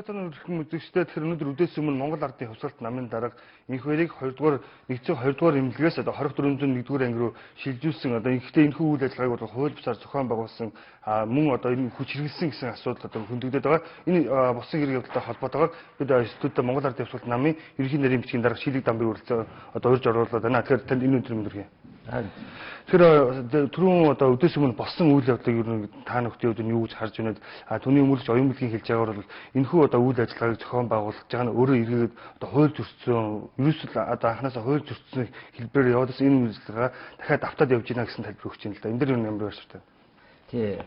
байцааны өрхөн үзэгчтэй тэгэхээр өнөөдөр үдээс өмнө Монгол Ардын хувьсгалт намын дарга энх хоёрыг 2-р эмнэлгээс одоо 2401-р анги руу шилжүүлсэн. Одоо ихтэй энэхүү үйл ажиллагааг бол хууль бусаар зохион байгуулсан мөн одоо энэ хүч хэрэглэсэн гэсэн асуудал одоо хөндөгдөд байгаа. Энэ босон хэрэг явдалтай холбоотойгоор бид студид Монгол Ардын хувьсгалт намын ерөнхий нарийн бичгийн дарга Шилэг Дамбын үргэлжлээ одоо урьж оруулаад байна. Тэгэхээр танд энэ өндөр мэндэрхий. Тэгэхээр түрүүн одоо үдээс өмнө болсон үйл явдлыг ер нь та бүхний хувьд юу гэж харж байна вэ? Түүний өмнөж оюун билгийн хэлж байгаагаар бол энэхүү одоо үйл ажиллагааг зохион байгуулж байгаа нь өөрөө эргээд одоо хууль зөрчсөн, ерөөсөө одоо анханасаа хууль зөрчсөн хэлбэрээр явуулсан энэ үйл ажиллагаа дахиад автаад явж байна гэсэн тайлбар өгч байна л да. Энэ дэр юу ямар байна? Тий.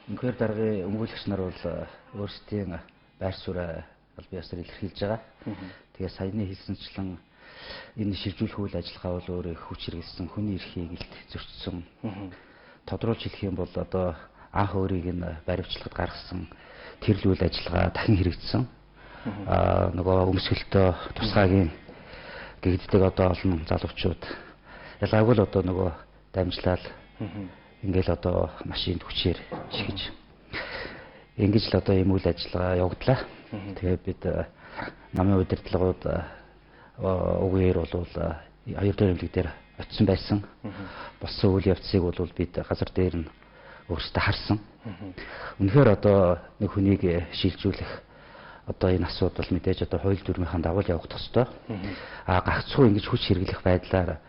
Энэхээр даргын өмгөөлөгч нар бол өөрсдийн байр сууриа аль биесээр илэрхийлж байгаа. Тэгээ саяны хэлсэнчлэн энэ шилжүүлэх үйл ажиллагаа бол өөрөө хүч хэрэглэсэн хүний эрхийг илт зөрчсөн. Тодруулж хэлэх юм бол одоо анх өөрийг энэ баримтчлагад гаргасан тэрл үйл ажиллагаа дахин хэрэгжсэн. Нөгөө өмсгөлтөө тусгаагийн гэгддэг одоо олон залуучууд ялгаагүй л одоо нөгөө дамжлал ингээл одоо машинд хүчээр шигэж ингэж л одоо ийм үйл ажиллагаа явагдлаа. Тэгээд бид намын удирдлагууд угээр бол 2-р эмнэлэг дээр очисон байсан. Болсон үйл явцыг бол бид газар дээр нь өөрсдөө харсан. Үнэхээр одоо нэг хүнийг шилжүүлэх одоо энэ асуудал мэдээж одоо хууль дүрмийнхэн дагуу явагдах ёстой. Гагцхүү ингэж хүч хэрэглэх байдлаар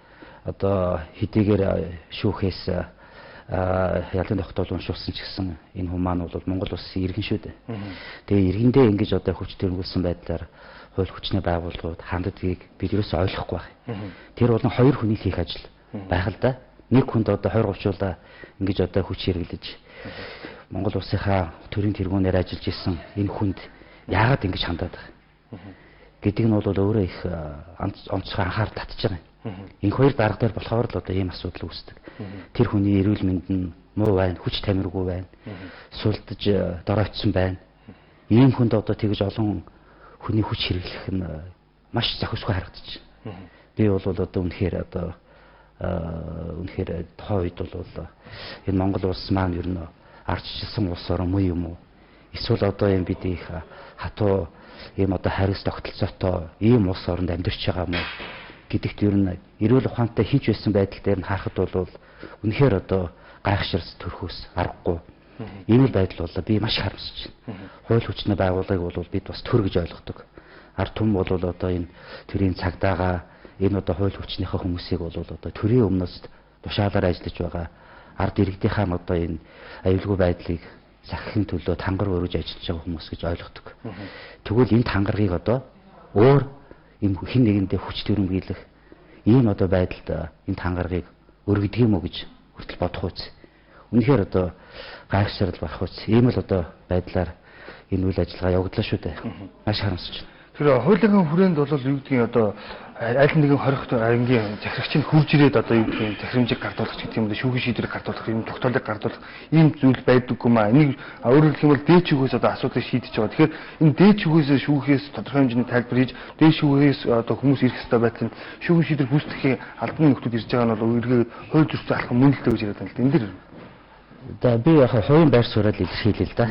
одоо хэдийгээр шүүхээс ялын тогтоол уншуулсан ч гэсэн энэ хүн маань бол Монгол улсын иргэн шүү дээ. Тэгээ иргэндээ ингэж одоо хүч төрүүлсэн байдлаар хууль хүчний байгууллагууд ханддгийг бид ерөөсөй ойлгохгүй байна. Тэр бол хоёр хүний хийх ажил байх л да. Нэг хүнд одоо 20-30 ингэж одоо хүч хэрэглэж Монгол улсынхаа төрийн тэргүүнээр ажиллаж исэн энэ хүнд яагаад ингэж хандаад байгаа гэдэг нь бол өөрөө их онцгой анхаарал татж байгаа юм. Энэ хоёр дарга дээр болохоор л одоо ийм асуудал үүсдэг. Тэр хүний эрүүл мэнд нь муу байна, хүч тамиргүй байна, сулдж доройтсон байна. Ийм хүнд одоо тэгж олон хүний хүч хэрэглэх нь маш зохисгүй харагдаж байна. Би бол одоо үнэхээр тухайн үед бол энэ Монгол улс маань ер нь ардчилсан улс орн муу юм уу? Эсвэл одоо юм бид их хатуу ийм одоо хариуц тогтолцоотой ийм улс оронд амьдарч байгаа мó гэдэгт ер нь эрүүл ухаантай хийж байсан байдал дээр нь харахад бол үнэхээр одоо гайхширс төрхөөс аргагүй. Ийм л байдал бол би маш харамсаж байна. Хууль хүчний байгууллагыг бол бид бас төр гэж ойлгодог. Ард түмэн бол одоо энэ төрийн цагдаагаа энэ одоо хууль хүчнийхээ хүмүүсийг бол одоо төрийн өмнөөс тушаалаар ажиллаж байгаа ард иргэдийнхаа одоо энэ аюулгүй байдлыг захихын төлөө тангар өргөж ажиллаж байгаа хүмүүс гэж ойлгодог. Тэгвэл энэ тангарыг одоо өөр юм хин нэгэндээ хүч төрөмгийлэх ийм одоо байдалд энэ тангарыг өргөдөг юм уу гэж хүртэл бодох үз. Үнэхээр одоо гайхшрал болох үз. Ийм л одоо байдлаар энэ үйл ажиллагаа явагдлаа шүү дээ. Маш харамсаж байна. Тэр хуулийн хүрээнд бол юу гэдгийг одоо аль нэгэн хорих ангийн захирагчийн хурж ирээд одоо юу гэдгийг захирамжийг гардуулах гэдэг юм да шүүхийн шийдвэрийг гардуулах юм тогтоолыг гардуулах ийм зүйл байдаггүй маа. Энийг өөрөөр хэлэх юм бол дээд шүүхээс одоо асуудлыг шийдэж байгаа. Тэгэхээр энэ дээд шүүхээс шүүхээс тодорхой хэмжээний тайлбар хийж дээд шүүхээс одоо хүмүүс ирэх ёстой байдлын шүүхийн шийдвэр гүйцэтгэхийн албаны нөхцөл ирж байгаа нь бол үргээ хууль зөрчил алах мөн л дээ гэж яриад байна л да. Энэ дэр за би яг хувийн байр суурийг илэрхийлээ л да.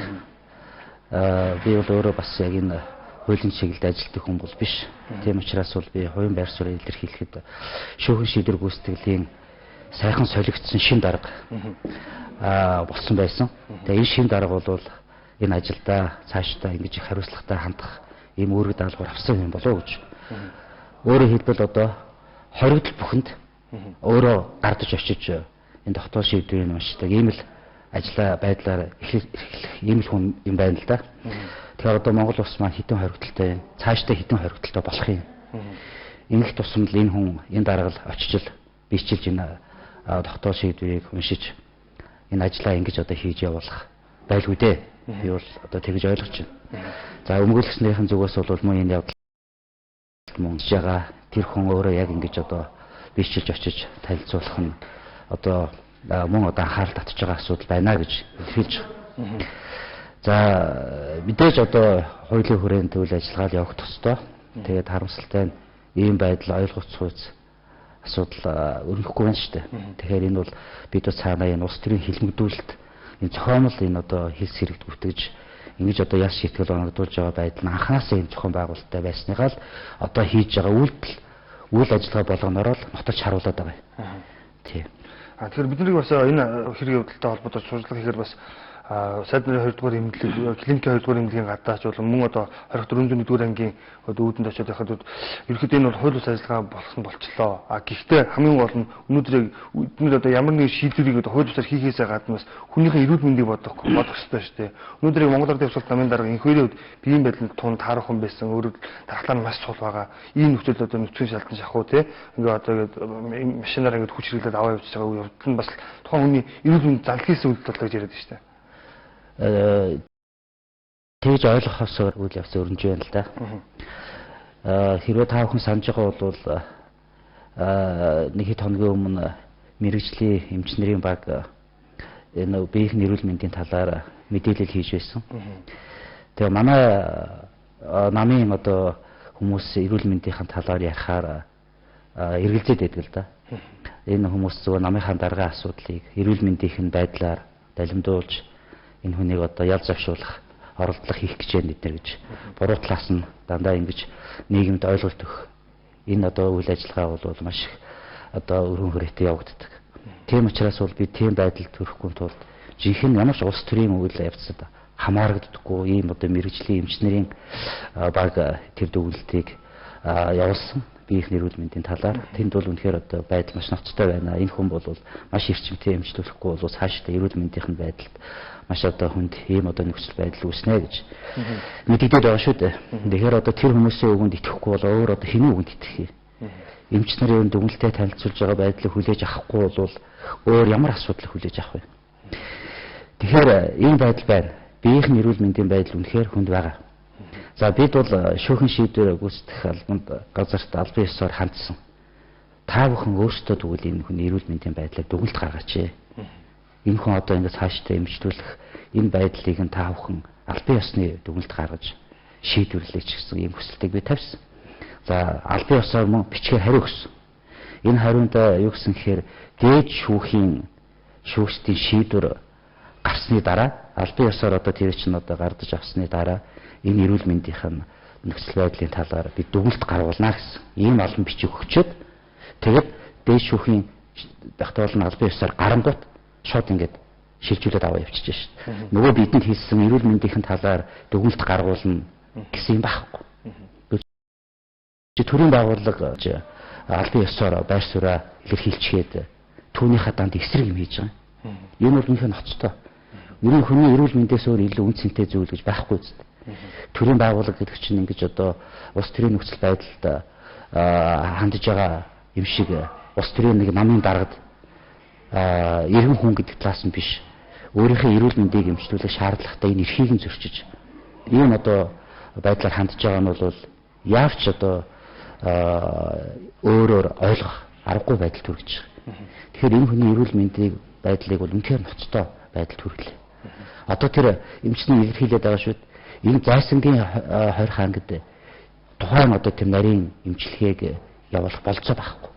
Би бол өөрөө бас яг энэ хуулийн чиглэлд ажилладаг хүн бол биш. Тийм учраас бол би хувийн байр суурийг илэрхийлэхэд шүүхийн шийдвэр гүйцэтгэлийн сайхан солигдсон шин дарга болсон байсан. Тэгээ энэ шин дарга бол энэ ажилдаа цаашдаа ингэж их хариуцлагатай хандах ийм үүрэг даалгавар авсан юм болов уу гэж. Өөрөөр хэлбэл одоо хоригдл бүхэнд өөрөө гардаж очиж энэ тогтоол шийдвэрийг уншдаг ийм л ажлаа байдлаар эхлэх ийм л хүн юм байна л да. Тэгэхээр одоо Монгол улс маань хэдэн хоригдолтой юм, цаашдаа хэдэн хоригдолтой болох юм. Ингэх тусамд л энэ хүн энэ дарга очиж л бичилж энэ тогтоол шийдвэрийг уншиж энэ ажлаа ингэж одоо хийж явуулах байлгүй дээ. Би бол одоо тэгж ойлгож байна. За өмгөөлөгчнийхэн зүгээс бол мөн энэ явдал мөн жагаа тэр хүн өөрөө яг ингэж одоо бичилж очиж танилцуулах нь одоо мөн одоо анхаарал татж байгаа асуудал байна гэж хэлж байгаа. За мэдээж одоо хуулийн хүрээнд үйл ажиллагаа явагдах ёстой. Тэгээд харамсалтай нь ийм байдал ойлгоцгүйц асуудал өрнөхгүй байна шүү дээ. Тэгэхээр энэ бол бид цаанаа энэ улс төрийн хилмигдүүлэлт энэ зохиомл энэ одоо хэлс хэрэгт бүтгэж ингэж одоо яс шийтгэл оногдуулж байгаа байдал нь анханасаа энэ зохион байгуулалттай байсныгаа л одоо хийж байгаа үйл ажиллагаа болгоноор л нотолж харуулад байгаа юм. Тийм. Тэгэхээр бидний бас энэ хэрэг явдалтай холбоотой сурчлага хийхээр бас сайд нарын 2 дугаар эмнэлэг, клиникийн 2 дугаар эмнэлгийн гадаач болон мөн одоо 24-р ангийн одоо үүдэнд очиод байхад ерөөхдөө энэ бол хууль бус ажиллагаа болсон болчлоо. Гэхдээ хамгийн гол нь өнөөдөр одоо ямар нэгэн шийдвэрийг одоо хууль бусаар хийхээсээ гадна бас хүнийхээ эрүүл мэндийг бодох хэрэгтэй шүү дээ. Өнөөдөр Монгол Ардын Хувьсгалт намын дарга энэ хоёрын хувьд биеийн байдлыг тун таарах хүн байсан. Өөрөөр дархлаа нь маш сул байгаа. Ийм нөхцөл одоо нөхцөлийн шалтгаан шахуу те ингээ одоо машинаар ингээ хүч хэрэглээд аваа явж байгаа явдал нь бас тухайн хүний эрүүл мэнд залхийлсан үйлдэл болж яриад байна шүү дээ. Тэгж ойлгохоос үйл явц өрнөж байна л да. Хэрвээ та бүхэн санаж байгаа бол нэг хэд хоногийн өмнө мэрэгжлийн эмчнэрийн баг энэ биеийн эрүүл мэндийн талаар мэдээлэл хийж байсан. Тэгээ манай намын одоо хүмүүс эрүүл мэндийн талаар ярихаар эргэлзээд байдаг л да. Энэ хүмүүс зөв намынхаа даргын асуудлыг эрүүл мэндийн байдлаар далимдуулж энэ хүнийг одоо ял завшуулах, оролдлого хийх гэж байна эднэр гэж буруу талаас нь дандаа ингэж нийгэмд ойлголт өгөх. Энэ одоо үйл ажиллагаа бол маш их одоо өргөн хүрээтэй явагддаг. Тийм учраас бол би тийм байдалд хүрэхгүй тулд жинхэнэ ямар ч улс төрийн үйл явцад хамаарагддаггүй ийм одоо мэрэгжлийн эмчнэрийн баг тэр дүгнэлтийг явуулсан. Биеийн эрүүл мэндийн талаар тэнд бол үнэхээр одоо байдал маш ноцтой байна. Энэ хүн бол маш эрчимтэй эмчлүүлэхгүй бол цаашдаа эрүүл мэндийн байдалд маш одоо хүнд ийм одоо нөхцөл байдал үүснэ гэж мэдэгдээд байгаа шүү дээ. Тэгэхээр одоо тэр хүмүүсийн үгэнд итгэхгүй бол өөр одоо хэний үгэнд итгэх юм? Эмч нарын дүгнэлтэд танилцуулж байгаа байдлыг хүлээж авахгүй бол өөр ямар асуудал хүлээж авах вэ? Тэгэхээр ийм байдал байна. Биеийн эрүүл мэндийн байдал үнэхээр хүнд байгаа. За бид бол шүүхэн шийдвэр гүйцэтгэх албанд газарт албан ёсоор хандсан. Та бүхэн өөрсдөө тэгвэл энэ хүний эрүүл мэндийн байдлаар дүгнэлт гаргаач. Энэ хүн одоо ингэ цаашдаа эмчлүүлэх энэ байдлыг нь та бүхэн албан ёсны дүгнэлт гаргаж шийдвэрлэж гэсэн ийм хүсэлтийг би тавьсан. За албан ёсоор мөн бичгээр хариу өгсөн. Энэ хариунд юу гэсэн гэхээр дээд шүүхийн шүүгчдийн шийдвэр гарсны дараа албан ёсоор одоо тэр чинь одоо гардаж авсны дараа энэ эрүүл мэндийн нөхцөл байдлын талаар би дүгнэлт гаргуулна гэсэн ийм олон бичиг өгчөөд тэгээд дээд шүүхийн дахтаалын албан ёсоор гарангуут шууд ингээд шилжүүлээд аваа явчихж шээ. Нөгөө бидэнд хийсэн эрүүл мэндийн талаар дүгнэлт гаргуулна гэсэн юм байхгүй. Төрийн байгууллага албан ёсоор байр сууриа илэрхийлчихэд түүнийхээ данд эсрэг юм хийж байгаа. Энэ бол үнэхээр ноцтой. Ерөн хүний эрүүл мэндээс өөр илүү үнцэнтэй зүйл гэж байхгүй үст. Төрийн байгууллага гэдэг чинь ингэж одоо улс төрийн нөхцөл байдалд хандж байгаа юм шиг улс төрийн нэг намын даргад эргэн хүн гэдэг талаас нь биш өөрийнхөө эрүүл мэндийг эмчлүүлэх шаардлагатай энэ эрхийг нь зөрчиж ийм одоо байдлаар хандж байгаа нь бол яавч одоо өөрөөр ойлгох аргагүй байдал төрж байгаа. Тэгэхээр энэ хүний эрүүл мэндийн байдлыг бол үнэхээр ноцтой байдал төрөлөө. Одоо тэр эмчний илэрхийлээд байгаа шүү. Энэ зайсангийн 20 хаангад тухайн одоо тэр нарийн эмчилгээг явуулах болцоо байхгүй.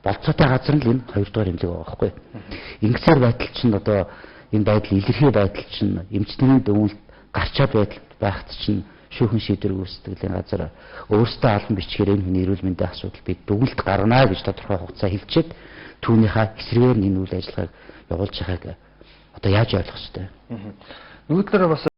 Болцоотой газар нь энэ 2 дугаар эмнэлэг байгаа байхгүй. Ингэсээр байтал чинь одоо энэ байдал илэрхий байтал чинь эмчтний дүгнэлт гарчаад байхад чинь шүүхэн шийдвэр гүйцэтгэлийн газар өөрсдөө албан бичгээр энэ хүний эрүүл мэндийн асуудал бид дүгнэлт гаргана гэж тодорхой хугацаа хэлчихэд түүнийхээ эсрэгээр энэ үйл ажиллагааг явуулж байгааг одоо яаж ойлгох ёстой вэ? Нөгөө талаараа бас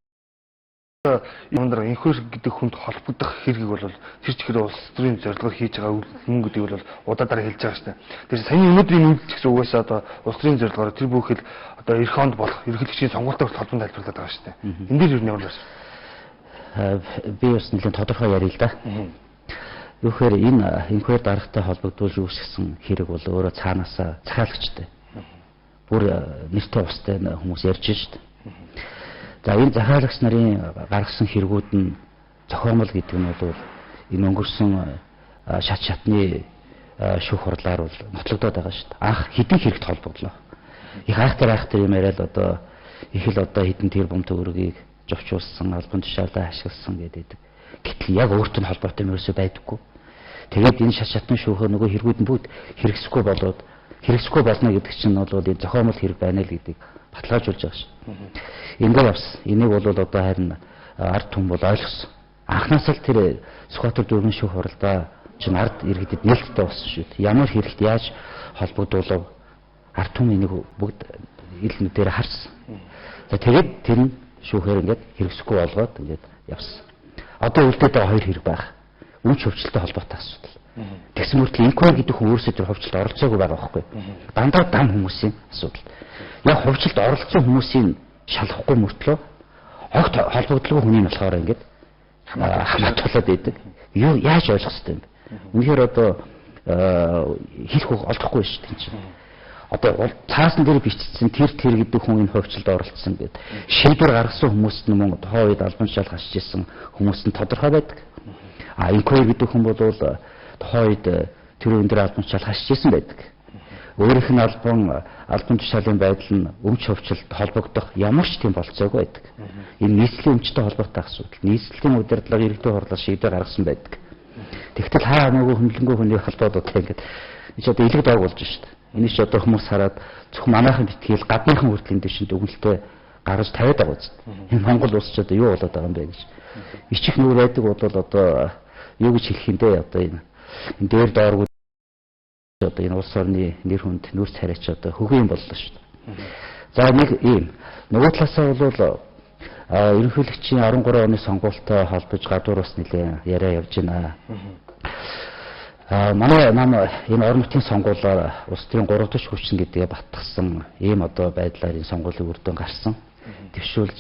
энхөр гэдэг хүнд холбогдох хэргийг бол тэр чигээр улс төрийн зорилгоор хийж байгаа үйл гэдгийг бол удаадараа хэлж байгаа шүү дээ. Тэгэхээр саяны өнөөдрийн үйлдэл гэсэн угаасаа одоо улс төрийн зорилгоор тэр бүхэл одоо эх хонд болох ерөнхийлөгчийн сонгуультай холбоонд тайлбарлаад байгаа шүү дээ. Энэ дээр юу нэмэр байна? Би бас нэлийн тодорхой ярил л да. Юухээр энэ энхэр даргатай холбогдуулж үүсгэсэн хэрэг бол өөрөө цаанаасаа захиалагчтай. Бүр нэртэй устай хүмүүс ярьж шүү дээ. За энэ захиалагч нарын гаргасан хэрэгүүд нь зохиомл гэдэг нь бол энэ өнгөрсөн шат шатны шүүх хурлаар бол нотлогдоод байгаа шүү дээ. Анх хэдэн хэрэгт холбогдлоо. Их айхтар юм яриад одоо их л одоо хэдэн тэр бом төгрөгийг зовчулсан, албан тушаалаа ашигласан гэдэг. Гэтэл яг өөртөө холбоотой мөрөөсөө байдаггүй. Тэгээд энэ шат шатны шүүхөө нөгөө хэрэгүүд нь бүгд хэрэгсэхгүй болно гэдэг чинь бол энэ зохиомл хэрэг байна л гэдгийг баталгаажуулж байгаа шүү. Ингээд явсан. Энийг бол одоо харин ард түмэн бол ойлгосон. Анхнаасаа л тэр Сүхбаатар дөрвөн шүүх хуралдаа чинь ард иргэдэд нээлттэй болсон шүү дээ. Ямар хэрэгт яаж холбогдуулав ард түмэн энийг бүгд ил нүдээр харсан. За тэгээд тэр нь шүүхээр ингээд хэрэгсэхгүй болгоод ингээд явсан. Одоо үлдээд байгаа хоёр хэрэг байх. Үнч хөвчлөлтэй холбоотой асуудал. Тэгсэн мөртлөө инквайр гэдэг хүн өөрөөсөө тэр хөвчлөлд оролцоогүй байгаа байхгүй. Дандаа дан хүмүүсийн асуудал. Яг хөвчлөлд оролцсон хүмүүсийн шалахгүй мөртлөө огт холбогдлого хүний нь болохоор ингээд хамаатуулаад байдаг. Юу яаж ойлгох хэрэгтэй юм бэ? Үнэхээр одоо хэлэх олдохгүй шүү дээ чинь. Одоо цаасан дээр бичсэн тэр гэдэг хүн энэ хөвчлөлд оролцсон гэдэг. Шийдвэр гаргасан хүмүүст нь мөн тухайн үед албан тушаал гарч ирсэн хүмүүст нь тодорхой байдаг. Инквайр гэдэг хүн бол тухайн үед тэр өндөр албан тушаал гарч ирсэн байдаг. Өөрийнх нь албан тушаалын байдал нь өмч хөвчлөлд холбогдох ямар ч тийм болцоогүй байдаг. Энэ нийслэлийн өмчтэй холбоотой асуудал. Нийслэлийн удирдлага иргэдийн хурлаар шийдвэр гаргасан байдаг. Тэгтэл хаа хамаагүй хөндлөнгөө хүний холбоодод ингээд энэ одоо илэг дог болж шүү дээ. Энийг ч одоо хүмүүс хараад зөвхөн манайхан битгийл гадныхан хүртлийн дэвшинд өгнөлтөө гаргаж тавиад байгаа үст. Энэ Монгол улс ч одоо юу болоод байгаа юм бэ гэж. Ичих нүүр байдаг бол одоо юу гэж хэлэх юм бэ одоо энэ дээр дооргүй одоо энэ улс орны нэр хүнд нүүрс царайч одоо хөгийн боллоо шүү дээ. За нэг ийм нөгөө талаасаа бол ерөнхийлөгчийн 13 оны сонгуультай холбож гадуур бас нэлээ яриа явж байна. Манай нам энэ орон нутгийн сонгуулиар улс төрийн 3 дахь хүчин гэдгээ батгсан ийм одоо байдлаар энэ сонгуулийн үр дүн гарсан. Дэвшүүлж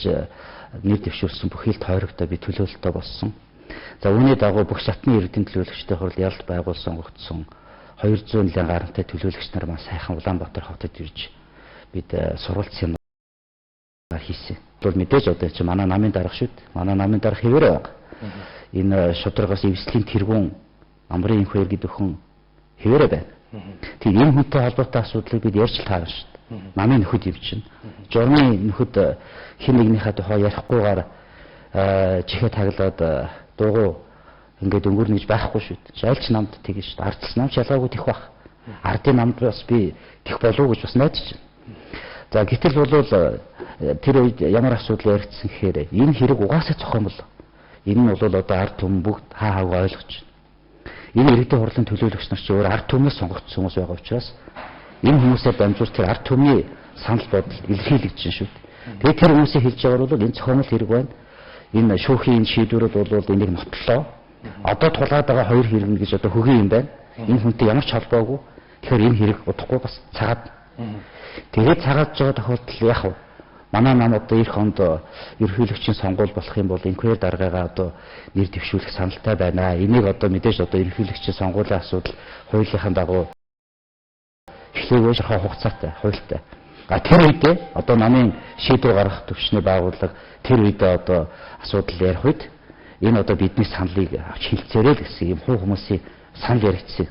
нэр дэвшүүлсэн бүхий л тойрогтой би төлөөлөлтөй болсон. За үүний дагуу бүх шатны иргэдийн төлөөлөгчтэй хурал ялд байгуулсан сонгогдсон 200 нэлээд гарантай төлөөлөгч нар маань сайхан Улаанбаатар хотод ирж бид сурвалжсан юм хийсэн. Бол мэдээж одоо чи манай намын дарга шүү дээ. Манай намын дарга хэвээрээ байгаа. Энэ шударгаас эвслийн тэргүүн амрын инхвэр гэдэг хүн хэвээрээ байна. Тэгээд энэ хүнтэй холбоотой асуудлыг бид ярьж таарна шүү дээ. Намын нөхөд ивчин. Журмын нөхөд хин нэгнийхээ тухай ярихгүйгээр чихээ таглаад дуугу ингээд өнгөрнө гэж байхгүй шүү дээ. Айлч намд тэгэн шүү дээ. Ардс нам шалгаагүй тэх бах. Ардын намд бас би тэх болов уу гэж бас найдаж байна. За гэтэл бол тэр үед ямар асуудал яригдсан гэхээр энэ хэрэг угаасаа зохион бол. Энэ нь бол одоо ард түмэн бүгд хаа хаагаа ойлгож байна. Энэ иргэдийн хурлын төлөөлөгч нар ч өөр ард түмнээс сонгогдсон хүмүүс байгаа учраас энэ хүмүүсээр дамжуулж тэр ард түмний санал бодол илэрхийлэгдэж байна шүү дээ. Тэгээд тэр хүмүүсийн хэлж байгаагаар бол энэ зохиомл хэрэг байна. Энэ шүүхийн шийдвэрүүд бол энийг нотлоо. Одоо тулгаад байгаа хоёр хэрэг нь гэж одоо хөгийн юм байна. Энэ хүнтэй ямар ч холбоогүй. Тэгэхээр энэ хэрэг удахгүй бас цагаад. Тэгээд цагааж байгаа тохиолдол яах вэ? Манай нам одоо эх хонд ерөнхийлөгчийн сонгуул болох юм бол инквайр даргаагаа одоо нэр дэвшүүлэх саналтай байна. Энийг одоо мэдээж одоо ерөнхийлөгчийн сонгуулийн асуудал хуулийнхаа дагуу эхлэегүй шархаа хугацаатай хуультай. Тэр үедээ одоо намын шийдвэр гаргах төвчний байгууллага тэр үедээ одоо асуудал ярих үед энэ одоо бидний саналыг авч хилцээрэй л гэсэн юм хуу хүмүүсийн санал яригдсан.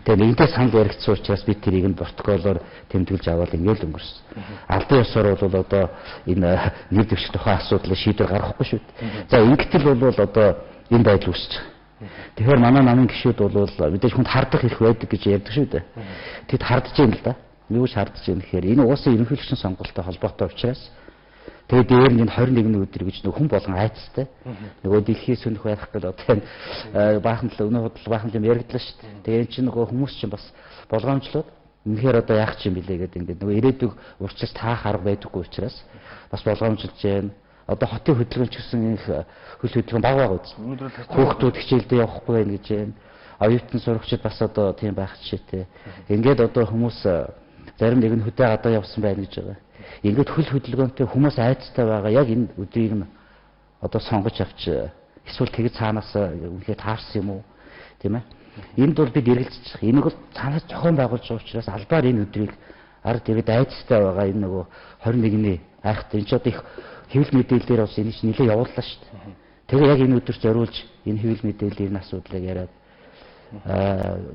Тэгээ нэгэнтээ санал яригдсан учраас бид тэрийг нь протоколоор тэмдэглэж аваад ингээл өнгөрсөн. Албан ёсоор бол одоо энэ нэр дэвших тухай асуудлыг шийдвэр гаргахгүй шүү дээ. За ингэтэл бол одоо энэ байдал үүсэж байгаа. Тэгэхээр манай намын гишүүд бол мэдээж хүнд хардах хэрэг байдаг гэж ярьдаг шүү дээ. Тэд хардж юм л да. Юу ч хардж юм гэхээр энэ уусаа ерөнхийлөгчийн сонгуультай холбоотой учраас тэгээд дээр нь 21 өдөр гэж хүн болгон айцтай. Нөгөө дэлхийн сүнх байх гэдэг одоо баахан л өнөө худал баахан юм яригдлаа шүү дээ. Тэгээд энэ чинь нөгөө хүмүүс чинь бас болгоомжлоод үнэхээр одоо яах юм бэлээ гэдэг ингээд нөгөө ирээдүг урьдчилж таах арга байдаггүй учраас бас болгоомжилж байна. Одоо хотын хөдөлгөөнч гэсэн их хөл хөдөлгөөн баг байгаа үз. Хүүхдүүд хичээлдээ явахгүй байх гэж байна. Оюутан сурагчид бас одоо тийм байх жишээтэй. Ингээд одоо хүмүүс зарим нэг нь хөдөө гадаа явсан байна гэж байгаа. Ингээд хөл хөдөлгөөнтэй хүмүүс айцтай байгаа яг энэ өдрийг нь одоо сонгож авч эсвэл тэгж цаанаас үнэхээр таарсан юм уу тийм ээ. Энд бол бид эргэлзэж байгаа. Энийг бол цаанаас зохион байгуулж байгаа учраас албаар энэ өдрийг ард иргэд айцтай байгаа энэ нөгөө 21-ний айхт энэ ч одоо их хэвлэл мэдээлэлээр бас энийг нэлээд явууллаа шүү дээ. Тэгээ яг энэ өдөрт зориулж энэ хэвлэл мэдээллийн асуудлыг яриад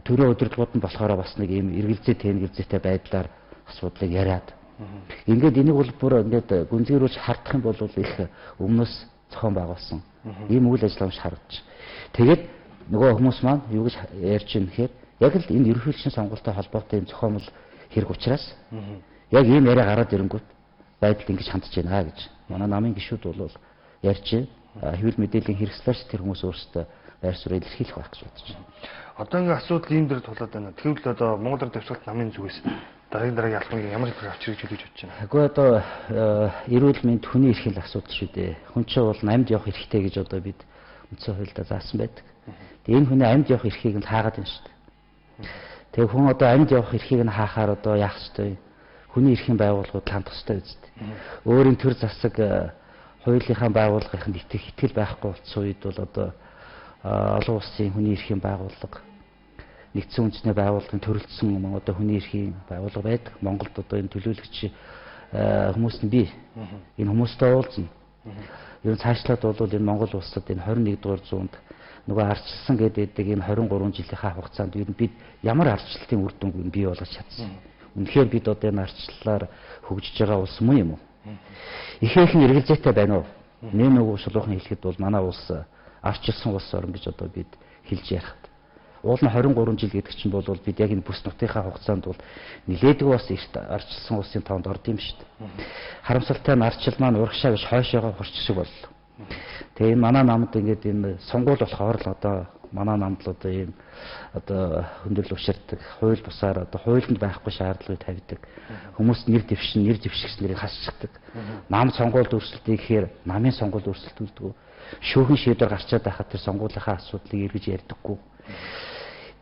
төрөө өдөрлгүүд нь болохоор бас нэг ийм эргэлзээ тэнгэлзээтэй байдлаар асуудлыг яриад ингээд энийг бол бүр ингээд гүнзгийрүүлж хардах юм бол их өмнөөс зохион байгуулсан ийм үйл ажиллагаамж харагдаж. Тэгээд нөгөө хүмүүс маань юу гэж ярьж байна гэхээр яг л энэ ерөнхийлөгчийн сонгуультай холбоотой юм зохиомл хэрэг учраас яг ийм яриа гараад ирэнгүүт байдал ингэж хандж байна гэж манай намын гишүүд бол ярьж байна. хэвлэл мэдээллийн хэрэгслээс тэр хүмүүс өөрсдөө байр суурийг илэрхийлэх байх гэж бодож байна. Одоо ингээ асуудал ийм дэр тулаад байна. Тэгвэл одоо Монгол Ард Австралид намын зүгээс дараагийн алхмыг ямар хэлбэр авч ирэх гэж бодож байна? Агүй одоо эрүүл мэнд хүний эрхийн асуудал шүү дээ. Хүн чинь бол амьд явах эрхтэй гэж одоо бид үндсэн хуульдаа заасан байдаг. Тэгээ энэ хүний амьд явах эрхийг нь хаагаад байна шүү дээ. Тэгээ хүн одоо амьд явах эрхийг нь хаахаар одоо яах ёстой вэ? Хүний эрхийн байгууллагууд хандах ёстой үстэй. Өөрийн төр засаг хуулийнхаа байгууллагын итгэл байхгүй болсон үед бол одоо олон улсын хүний эрхийн байгууллага нэгдсэн үндэсний байгууллагын төрөлдсөн одоо хүний эрхийн байгууллага байдаг. Монголд одоо энэ төлөөлөгч хүмүүс нь бий. Энэ хүмүүстэй уулзна. Ер нь цаашлаад бол энэ Монгол улсад энэ 21-р зуунд нөгөө ардчилсан гэдэг энэ 23 жилийнхаа хугацаанд ер нь бид ямар ардчлалтын үр дүнг бий болгож чадсан. Үнэхээр бид одоо энэ ардчлалаар хөгжиж байгаа улс муу юм уу? Ихээхэн эргэлзээтэй байна уу? Нэг нөгөө шулуухан хэлэхэд бол манай улс ардчилсан улс орн гэж одоо бид хэлж ярих. Уул нь 23 жил гэдэг чинь бол бид яг энэ бүс нутгийнхаа хугацаанд бол нилээдгүй бас эрт ардчилсан улсын тоонд орд юм шүү дээ. Харамсалтай нь ардчил маань урагшаа гэж хойшоогоо хурч шиг боллоо. Тэгээ энэ манай намд ингээд энэ сонгуул болохоор л одоо манай намд л одоо ийм одоо хөндрөл өвшөрдөг, хууль бусаар одоо хуулинд байхгүй шаардлагыг тавьдаг. Хүмүүс нэр дэвшигчнэрийг хасчихдаг. Нам сонгуульд өрсөлдөе гэхээр намын сонгуульд өрсөлдүүлдэг. Шүүхийн шийдвэр гарчаад байхад тэр сонгуулийнхаа асуудлыг эргэж ярьдаггүй.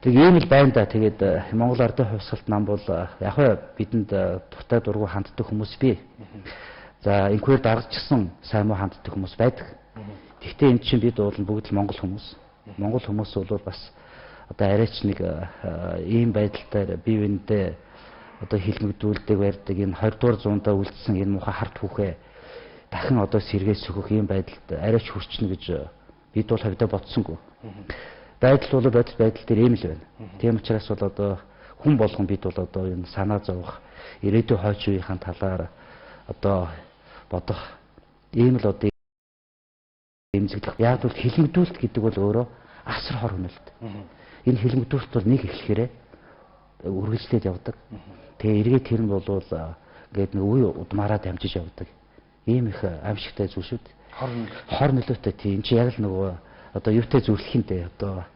Тэг ийм л байна да. Тэгээд Монгол Ардын хувьсгалт нам бол яг бидэнд дуртай дургу ханддаг хүмүүс бий. За инхээр дарагдчихсан сайн муу ханддаг хүмүүс байдаг. Гэхдээ энэ чинь бид бол бүгд л монгол хүмүүс. Монгол хүмүүс бол бас одоо арайч нэг ийм байдалтай бие биендээ одоо хилмигдүүлдэг барьдаг энэ 20 дугаар зуундаа үлдсэн энэ муухай харт хүүхээ дахин одоо сэргээс сөхөх ийм байдалд арайч хүрчнэ гэж бид бол хавьдаа бодсонгүй. Байдал бол бодит байдал дээр ийм л байна. Тийм учраас бол одоо хүн болгон бид бол одоо энэ санаа зовох ирээдүйн хойч үеийн талаар одоо бодох ийм л одоо эмзэглэх. Яг бол хилмигдүүлэлт гэдэг бол өөрөө асар хор хөнөөлт. Энэ хилмигдүүлэлт бол нэг эхлэхээрээ үргэлжлээд явдаг. Тэгээ эргээд тэр нь бол ингээд нэг үе удмаараа дамжиж явдаг. Ийм их аимшигтай зүйл шүү дээ. Хор нөлөөтэй тийм чи яг л нөгөө одоо юутай зүрлэхинтэй одоо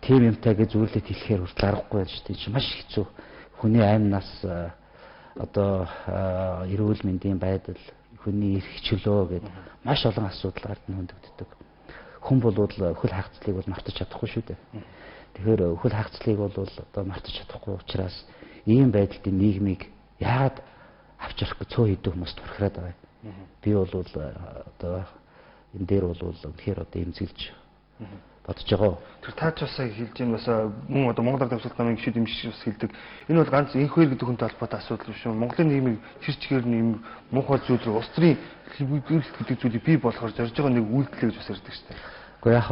тийм юмтай гэж зүрлээд хэлэхээр хүртэл аргагүй байна шүү дээ. Чи маш хэцүү. Хүний аймнаас одоо эрүүл мэндийн байдал, хүний эрх чөлөө гэдэг маш олон асуудал гард нь хөндөгддөг. Хүн бол хөл хаагцлыг бол мартаж чадахгүй шүү дээ. Тэгэхээр хөл хаагцлыг бол одоо мартаж чадахгүй учраас ийм байдлын нийгмийг яагаад авч явах гэж цөө хийдэг хүмүүс турхираад байгаа юм. Би бол одоо энэ дээр бол үнэхээр одоо эмзэглэж бодож байгаа. Тэр таач бас хэлж юм бас мөн одоо Монгол Ард Австралид намын гишүүд эмчиж бас хэлдэг. Энэ бол ганц инхээр гэдэг хүнтэй холбоотой асуудал биш үү? Монголын нийгмийг тэр чигээр нь юм муухай зүйл рүү улс төрийн хилмигдүүлэлт гэдэг зүйлийг бий болохоор зорж байгаа нэг үйлдэл гэж бас ярьдаг шүү дээ. Гэхдээ яг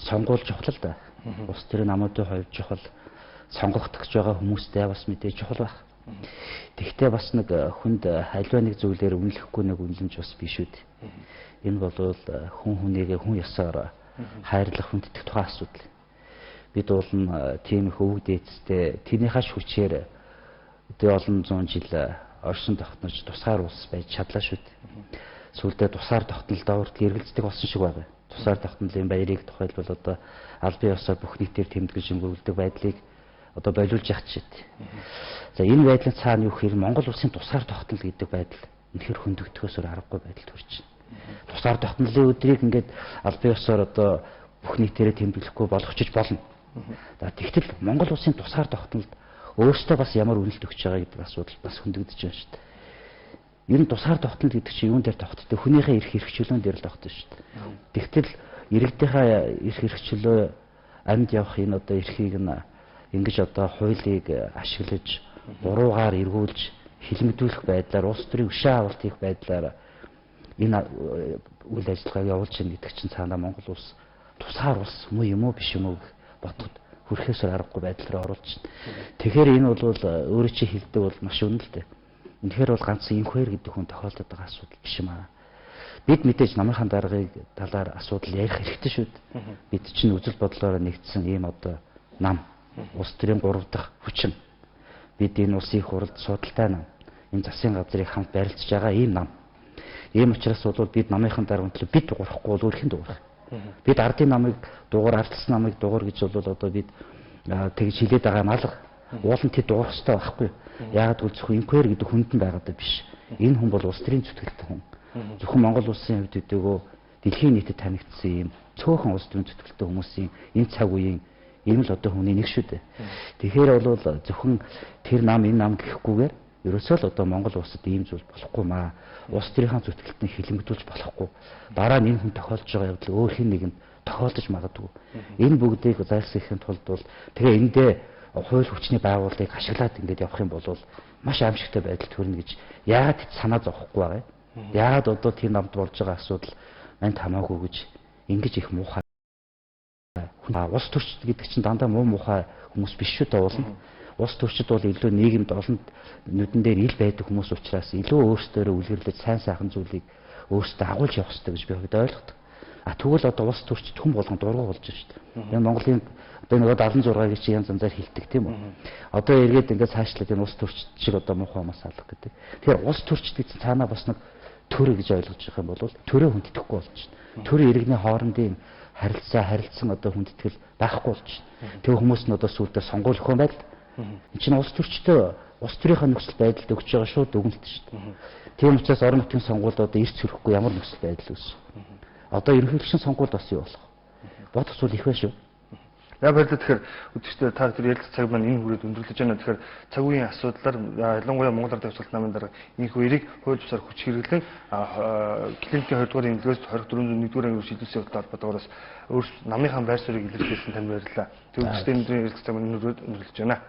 сонгуул чухал л да. Улс төрийн намуудын хувьд чухал, сонгогдох гэж байгаа хүмүүстэй бас мэдээж чухал байх. Тэгвэл бас нэг хүнд аливаа нэг зүйлээр үнэлэхгүй нэг үнэлэмж бас биш үү. Энэ бол хүн хүнийгээ хүн ёсоор хайрлах хүндэтгэх тухай асуудал. Бид бол тийм их өвөг дээдстэй тэрнийхээ хүчээр өдөө олон зуун жил оршин тогтнож тусгаар улс байж чадлаа шүү дээ. Сүүлдээ тусгаар тогтнолдоо хүртэл эргэлздэг болсон шиг байна. Тусгаар тогтнолын баярыг тухайлбал одоо албан ёсоор бүх нийтээр тэмдэглэж өнгөрүүлдэг байдлыг одоо болиулж явах чийт. За энэ байдлын цаана юу гэхээр Монгол улсын тусгаар тогтнол гэдэг байдал үнэхээр хөндөгдөхөөс аргагүй байдалд хүрч байна. Тусгаар тогтнолын өдрийг ингээд албан ёсоор одоо бүх нийтээрээ тэмдэглэхгүй болгочих болно. За тэгтэл Монгол улсын тусгаар тогтнолд өөрөөсөө бас ямар үнэлт өгч байгаа гэдэг асуудал бас хөндөгдөж байна шүү дээ. Ер нь тусгаар тогтнол гэдэг чинь юун дээр тогтдог? Хүнийхээ эрх хэрэгчлөөн дээр л тогтдог шүү дээ. Тэгтэл иргэдийнхээ эрх хэрэгчлөө амьд явах энэ одоо эрхийг нь ингэж одоо хуулийг ашиглаж, буруугаар эргүүлж, хилмигдүүлэх байдлаар улс төрийн өшөө авалт хийх байдлаар энэ үйл ажиллагааг явуулж байна гэдэг чинь цаанаа Монгол улс тусгаар улс муу юм уу биш юм уу бодоход хүрхээсээр аргагүй байдал руу оруулж байна. Тэгэхээр энэ бол өөрөө чи хэлдэг бол маш үнэлтэй. Үнэхээр бол ганцхан инхээр гэдэг хүн тохиолдод байгаа асуудал биш юм аа. Бид мэдээж намынхаа даргыг талаар асуудал ярих хэрэгтэй шүү дээ. Бид чинь үзэл бодлороо нэгдсэн ийм одоо нам улс төрийн 3 дахь хүчин. Бид энэ улсын их хурлд судалтай нам, энэ засгийн газрыг хамт барилдаж байгаа ийм нам. Ийм учраас бол бид намынхан дарга төлөө бид дуурахгүй бол өөр хэн дуурах. Бид ардын намыг дугаар, ардсан намыг дугаар гэж бол одоо бид тэгж хилээд байгаа юм алга. Уулын тэд дуурах хэрэгтэй байхгүй. Яагаад гэвэл зөвхөн инквер гэдэг хүндэн байгаад биш. Энэ хүн бол улс төрийн зүтгэлтэй хүн. Зөвхөн Монгол улсын хувьд өдөөгөө дэлхийн нийтэд танигдсан юм цөөхөн улс төрийн зүтгэлтэй хүмүүсийн энэ цаг үеийн ийм л одоо хүний нэг шүү дээ. Тэгэхээр бол зөвхөн тэр нам энэ нам гэхгүйгээр ерөөсөө л одоо Монгол улсад ийм зүйл болохгүй маа. Улс төрийн зүтгэлтний хилэмжүүлж болохгүй. Дараа нь энэ хүн тохиолж байгаа явдал өөр хэн нэгэнд тохиолдож магадгүй. Энэ бүгдийг зайлсхийхин тулд бол тэгээ эндээ хууль хүчний байгууллагыг ашиглаад ингэж явах юм бол маш аимшигтай байдалд хүрнэ гэж яагаад санаа зовхгүй байгаа юм. Яагаад одоо тийм намд болж байгаа асуудал манд хамаагүй гэж ингэж их муухай. Улс төрчид гэдэг чинь дандаа муу муухай хүмүүс биш шүү дээ уулна. Улс төрчид бол илүү нийгэмд олон нүдэн дээр ил байдаг хүмүүс учраас илүү өөрсдөө үлгэрлэж сайн сайхан зүйлийг өөрсдөө агуулж явах хэрэгтэй гэж би хувьд ойлгодог. Тэгвэл одоо улс төрчид хүн болгон дургу болж шүү дээ. Энэ Монголын одоо нэг 76-ыг чи янз янзаар хилдэг тийм үү. Одоо эргээд ингээд цаашлаад энэ улс төрчид шиг одоо муухай хүмүүс алах гэдэг. Тэгэхээр улс төрчид гэсэн цаанаа бас нэг төр гэж ойлгож байгаа юм бол төрөө хүндэтгэхгүй болж байна. Төр иргэний хоорондын харилцсан одоо хүндэтгэл байхгүй болж байна. Тэгээ хүмүүс нь одоо сүүлдээ сонгуул өхөн байдал. Энэ чинь улс төрчдөө улс төрийнхөө нөхцөл байдалд өгч байгаа шууд дүгнэлт шүү дээ. Тийм учраас орон нутгийн сонгуульд одоо эрс хүрэхгүй ямар нөхцөл байдал үүсв. Одоо ерөнхийлөгчийн сонгуульд бас юу болох? Бодох зүйл их байна шүү. Яг баярлалаа. Тэгэхээр өдөртөө та тэр ярилцах цаг маань энэ хүрээд өндөрлөж байна. Тэгэхээр цаг үеийн асуудлаар ялангуяа Монгол Ардын Хувьсгалт намын дарга энэ хоёрыг хууль бусаар хүч хэрэглэн клиникийн 2 дугаар эмнэлгээс 24-1-р ангид шилжүүлсэн холбоотойгоос намынхаа байр суурийг илэрхийлсэн тань баярлалаа. Тэгвэл өдөртөө энэ ярилцах цаг маань өндөрлөж байна.